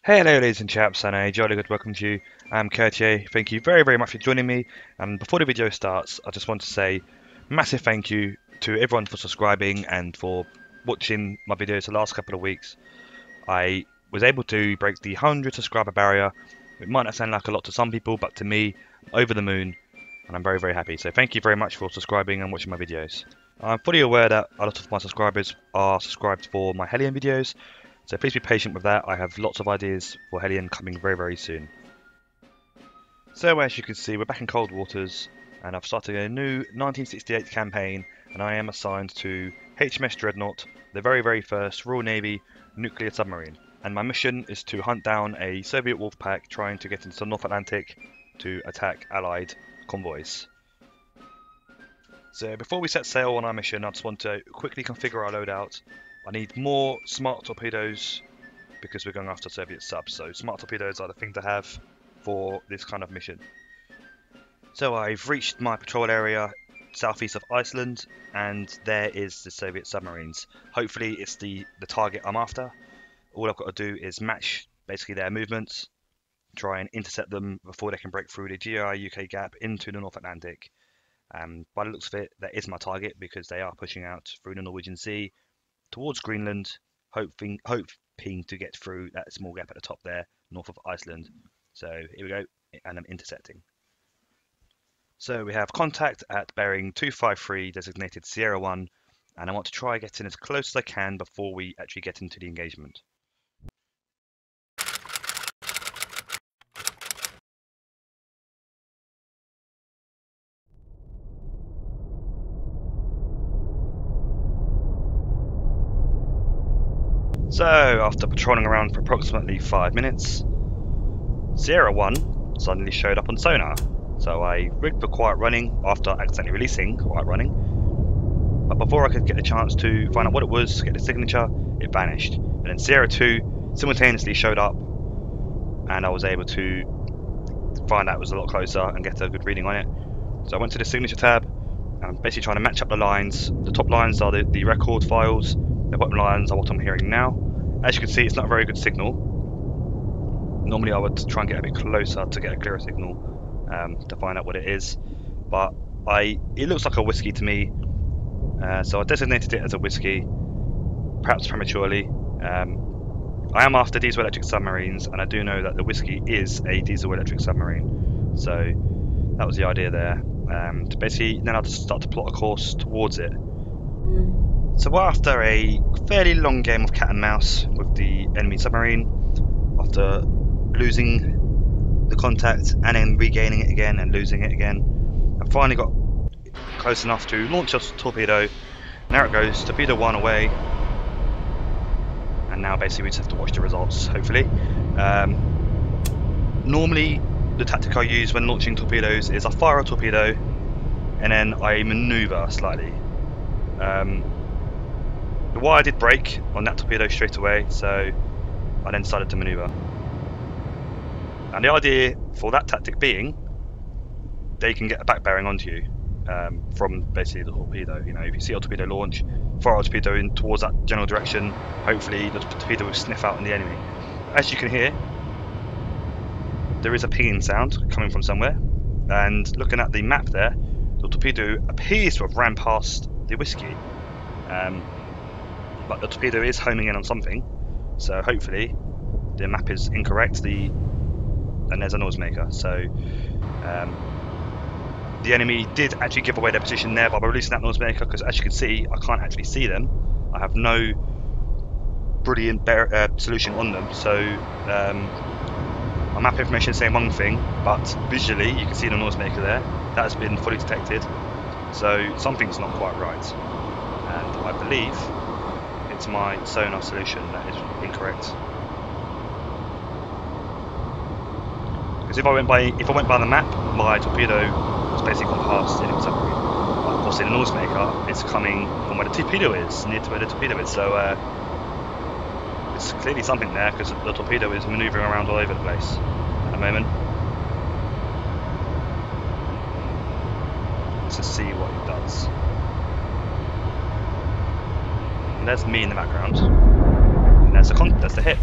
Hello ladies and chaps, and a jolly good welcome to you. I'm Curtier. Thank you very much for joining me. And before the video starts, I just want to say massive thank you to everyone for subscribing and for watching my videos the last couple of weeks. I was able to break the 100 subscriber barrier. It might not sound like a lot to some people, but to me, over the moon, and I'm very happy. So thank you very much for subscribing and watching my videos. I'm fully aware that a lot of my subscribers are subscribed for my Hellion videos, so please be patient with that. I have lots of ideas for Hellion coming very soon. So as you can see, we're back in Cold Waters, and I've started a new 1968 campaign, and I am assigned to HMS Dreadnought, the very first Royal Navy nuclear submarine. And my mission is to hunt down a Soviet wolf pack trying to get into the North Atlantic to attack Allied convoys. So before we set sail on our mission, I just want to quickly configure our loadout. I need more smart torpedoes because we're going after Soviet subs, so smart torpedoes are the thing to have for this kind of mission. So I've reached my patrol area southeast of Iceland, and there is the Soviet submarines. Hopefully it's the target I'm after. All I've got to do is match basically their movements, try and intercept them before they can break through the GI-UK gap into the North Atlantic. By the looks of it, that is my target because they are pushing out through the Norwegian Sea towards Greenland, hoping to get through that small gap at the top there, north of Iceland. So here we go, and I'm intercepting. So we have contact at bearing 253, designated Sierra 1, and I want to try getting as close as I can before we actually get into the engagement. So, after patrolling around for approximately 5 minutes, Sierra 1 suddenly showed up on sonar. So I rigged for quiet running after accidentally releasing quiet running. But before I could get a chance to find out what it was, get the signature, it vanished. And then Sierra 2 simultaneously showed up, and I was able to find out it was a lot closer and get a good reading on it. So I went to the signature tab, and I'm basically trying to match up the lines. The top lines are the record files. The bottom lines are what I'm hearing now. As you can see, it's not a very good signal. Normally I would try and get a bit closer to get a clearer signal to find out what it is. But it looks like a whiskey to me. So I designated it as a whiskey, perhaps prematurely. I am after diesel electric submarines, and I do know that the whiskey is a diesel electric submarine. So that was the idea there. Basically, then I'll just start to plot a course towards it. So after a fairly long game of cat and mouse with the enemy submarine, after losing the contact and then regaining it again and losing it again, I finally got close enough to launch a torpedo. Now it goes, torpedo 1 away, and now basically we just have to watch the results, hopefully. Normally the tactic I use when launching torpedoes is I fire a torpedo and then I maneuver slightly. The wire did break on that torpedo straight away, so I then decided to maneuver. And the idea for that tactic being, they can get a back bearing onto you from basically the torpedo. You know, if you see a torpedo launch, fire a torpedo in towards that general direction, hopefully the torpedo will sniff out on the enemy. As you can hear, there is a pinging sound coming from somewhere, and looking at the map there, the torpedo appears to have ran past the whiskey. But the torpedo is homing in on something, so hopefully the map is incorrect, and there's a noisemaker. So the enemy did actually give away their position there by releasing that noisemaker, because as you can see, I can't actually see them. I have no brilliant solution on them, so my map information is saying one thing, but visually you can see the noisemaker there. That has been fully detected, so something's not quite right, and I believe it's my sonar solution that is incorrect. Because if I went by the map, my torpedo was basically gone past the enemy submarine. But of course, in the noisemaker, it's coming from where the torpedo is, near to where the torpedo is. So it's clearly something there, because the torpedo is manoeuvring around all over the place at the moment. Let's just see what it does. And there's me in the background, and there's the hit.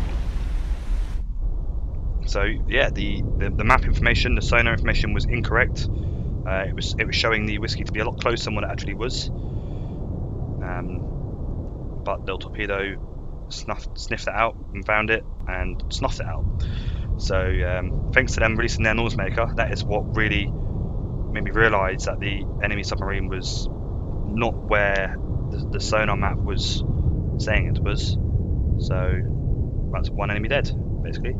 So yeah, the map information, the sonar information was incorrect. It was showing the whiskey to be a lot closer than what it actually was. But the torpedo sniffed it out and found it and snuffed it out. So thanks to them releasing their noisemaker, that is what really made me realise that the enemy submarine was not where the sonar map was saying it was. So that's one enemy dead, basically.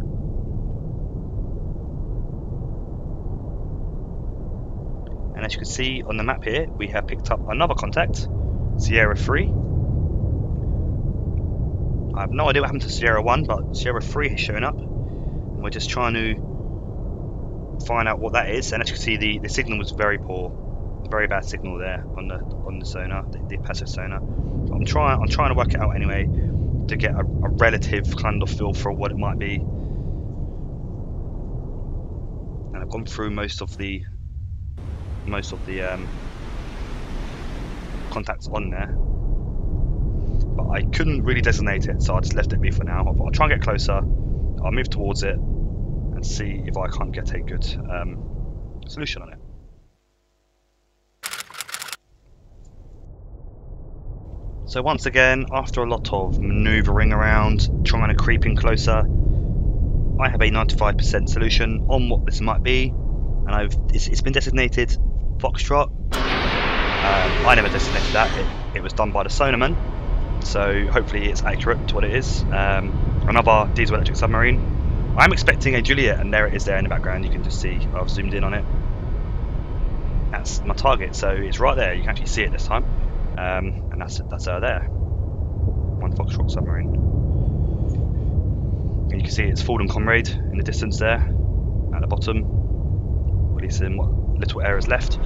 And as you can see on the map here, we have picked up another contact, Sierra 3. I have no idea what happened to Sierra 1, but Sierra 3 has shown up. And we're just trying to find out what that is. And as you can see, the signal was very poor. Very bad signal there on the sonar, the passive sonar. I'm trying to work it out anyway to get a relative kind of feel for what it might be. And I've gone through most of the contacts on there, but I couldn't really designate it, so I just left it be for now. I'll try and get closer. I'll move towards it and see if I can't get a good solution on it. So once again, after a lot of manoeuvring around, trying to creep in closer, I have a 95% solution on what this might be, and it's been designated Foxtrot. I never designated that, it was done by the sonarman, so hopefully it's accurate to what it is. Another diesel electric submarine. I'm expecting a Juliet, and there it is there in the background. You can just see, I've zoomed in on it. That's my target, so it's right there, you can actually see it this time. And that's her there. One Foxtrot submarine. And you can see its fallen comrade in the distance there, at the bottom. At least in what little air is left.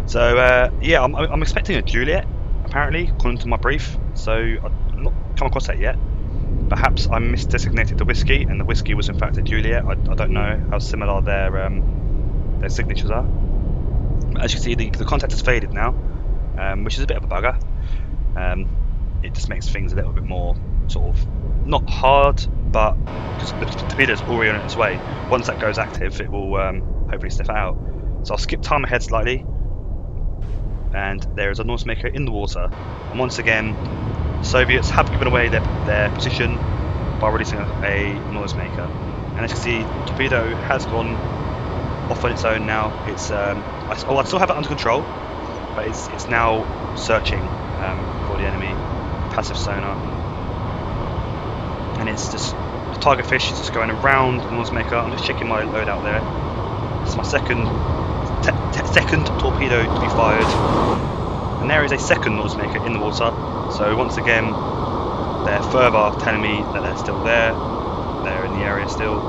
So yeah, I'm expecting a Juliet, apparently, according to my brief. So I've not come across that yet. Perhaps I misdesignated the whiskey, and the whiskey was in fact a Juliet. I don't know how similar their signatures are. But as you can see, the contact has faded now, which is a bit of a bugger. It just makes things a little bit more sort of not hard, but because the torpedo's already on its way. Once that goes active, it will hopefully sniff it out. So I'll skip time ahead slightly, and there is a noisemaker in the water. And once again, the Soviets have given away their position by releasing a noisemaker. And as you can see, the torpedo has gone off on its own now. It's I still have it under control, but it's now searching for the enemy passive sonar, and it's just the target fish is just going around the noisemaker. I'm just checking my load out there. It's my second torpedo to be fired, and there is a second noisemaker in the water. So once again, they're further telling me that they're still there. They're in the area still,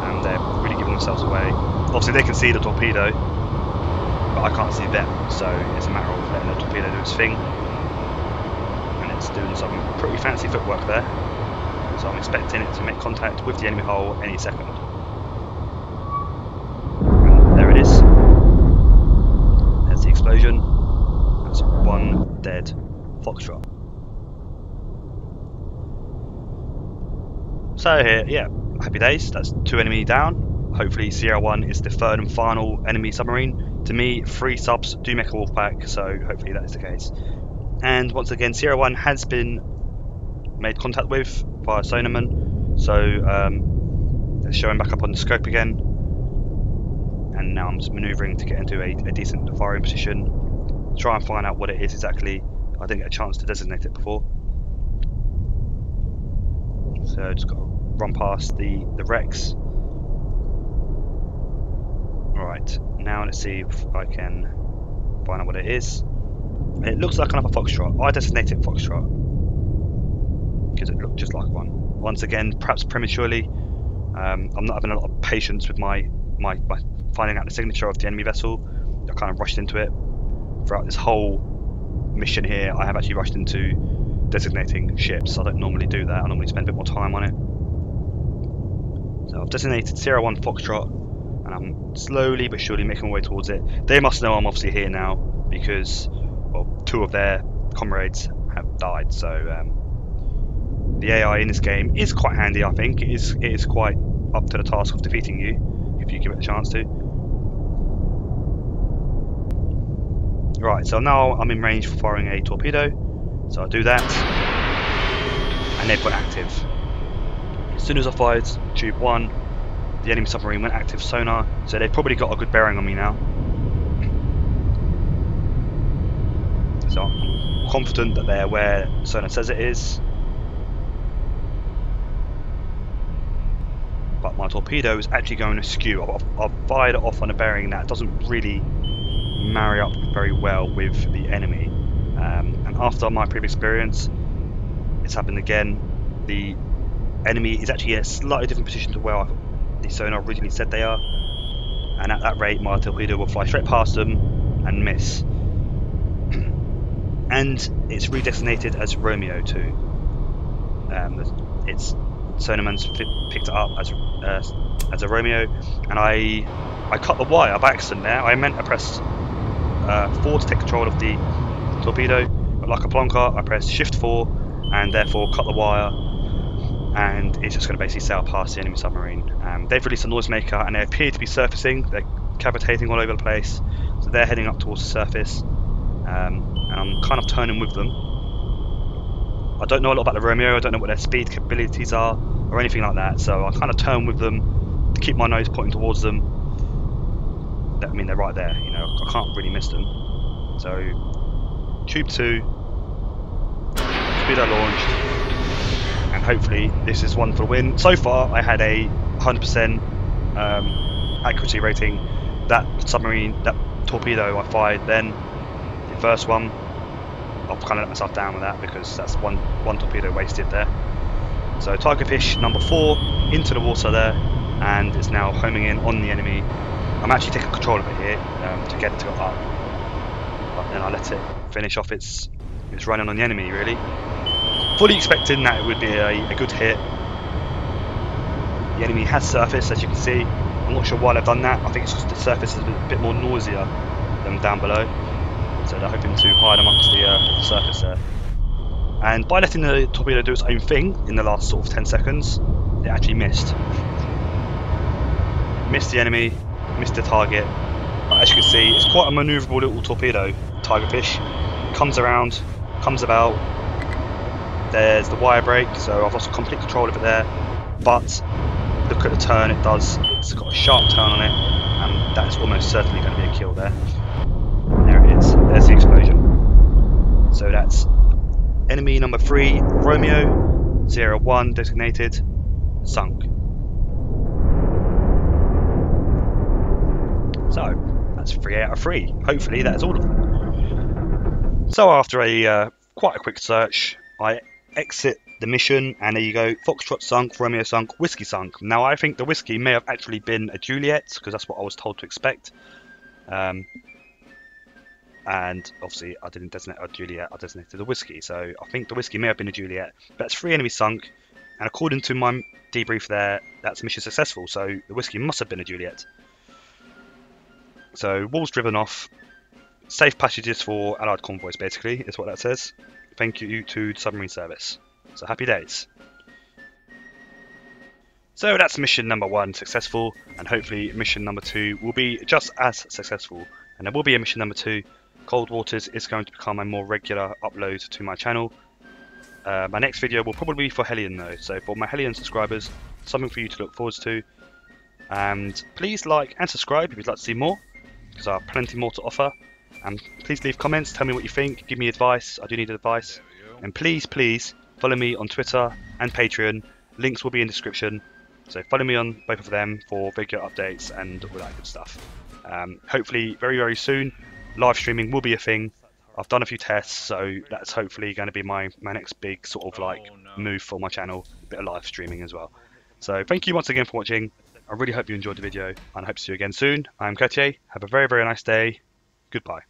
and they're really giving themselves away. Obviously, they can see the torpedo, but I can't see them, so it's a matter of letting the torpedo do its thing. And it's doing some pretty fancy footwork there, so I'm expecting it to make contact with the enemy hull any second. And there it is. There's the explosion. That's one dead Foxtrot. So here, yeah, happy days. That's 2 enemy down. Hopefully Sierra 1 is the third and final enemy submarine. To me, 3 subs do make a wolf pack, so hopefully that is the case. And once again, Sierra 1 has been made contact with by a sonarman, so they're showing back up on the scope again. And now I'm just manoeuvring to get into a decent firing position, try and find out what it is exactly. I didn't get a chance to designate it before, so just got to run past the wrecks. Right, now let's see if I can find out what it is. It looks like another Foxtrot. I designated Foxtrot because it looked just like one. Once again, perhaps prematurely. I'm not having a lot of patience with my finding out the signature of the enemy vessel. I kind of rushed into it. Throughout this whole mission here, I have actually rushed into designating ships. I don't normally do that. I normally spend a bit more time on it. So I've designated Sierra 1 Foxtrot, and I'm slowly but surely making my way towards it. They must know I'm obviously here now, because, well, 2 of their comrades have died, so the AI in this game is quite handy, I think. It is quite up to the task of defeating you if you give it a chance to. Right, so now I'm in range for firing a torpedo, so I do that, and they've gone active. As soon as I fired tube 1, the enemy submarine went active sonar, so they've probably got a good bearing on me now. So I'm confident that they're where sonar says it is. But my torpedo is actually going askew. I've fired it off on a bearing that doesn't really marry up very well with the enemy. And after my previous experience, it's happened again. The enemy is actually in a slightly different position to where the sonar originally said they are. And at that rate, my torpedo will fly straight past them and miss. And it's redesignated as Romeo too. It's Sonarman's picked it up as a Romeo, and I cut the wire by accident there. I meant I pressed 4 to take control of the torpedo, but like a plonker, I pressed Shift 4 and therefore cut the wire, and it's just going to basically sail past the enemy submarine. They've released a noisemaker and they appear to be surfacing. They're cavitating all over the place, so they're heading up towards the surface, and I'm kind of turning with them. I don't know a lot about the Romeo, I don't know what their speed capabilities are or anything like that, so I kind of turn with them to keep my nose pointing towards them. I mean, they're right there, you know, I can't really miss them. So, tube 2, torpedo launched, and hopefully this is one for the win. So far, I had a 100% accuracy rating. That submarine, that torpedo I fired then, the first one, I've kind of let myself down with that because that's one torpedo wasted there. So Tigerfish number 4 into the water there, and it's now homing in on the enemy. I'm actually taking control of it here to get it to go up, but then I let it finish off its running on the enemy really. Fully expecting that it would be a good hit. The enemy has surfaced, as you can see. I'm not sure why they've done that. I think it's just the surface is a bit more noisier than down below. So they're hoping to hide amongst the surface there. And by letting the torpedo do its own thing in the last sort of 10 seconds, it actually missed. Missed the enemy, missed the target. But as you can see, it's quite a manoeuvrable little torpedo, Tigerfish. Comes around, comes about. There's the wire brake, so I've lost complete control of it there. But look at the turn it does. It's got a sharp turn on it, and that is almost certainly going to be a kill there. There it is. There's the explosion. So that's enemy number 3, Romeo, 01 designated, sunk. So that's 3 out of 3. Hopefully that is all of them. So after quite a quick search, I exit the mission, and there you go. Foxtrot sunk, Romeo sunk, Whiskey sunk. Now I think the Whiskey may have actually been a Juliet, because that's what I was told to expect. And obviously I didn't designate a Juliet, I designated a Whiskey, so I think the Whiskey may have been a Juliet. But that's 3 enemies sunk, and according to my debrief there, that's mission successful, so the Whiskey must have been a Juliet. So walls driven off, safe passages for Allied convoys basically, is what that says. Thank you to the submarine service. So happy days. So that's mission number 1 successful, and hopefully mission number 2 will be just as successful. And there will be a mission number 2. Cold Waters is going to become a more regular upload to my channel. My next video will probably be for Hellion though, so for my Hellion subscribers, something for you to look forward to. And please like and subscribe if you'd like to see more, because I have plenty more to offer. And please leave comments, tell me what you think, give me advice, I do need advice. And please follow me on Twitter and Patreon, links will be in the description. So follow me on both of them for regular updates and all that good stuff. Hopefully very soon, live streaming will be a thing. I've done a few tests, so that's hopefully going to be my next big sort of like move for my channel, a bit of live streaming as well. So thank you once again for watching. I really hope you enjoyed the video, and I hope to see you again soon. I'm Courtier. Have a very nice day. Goodbye.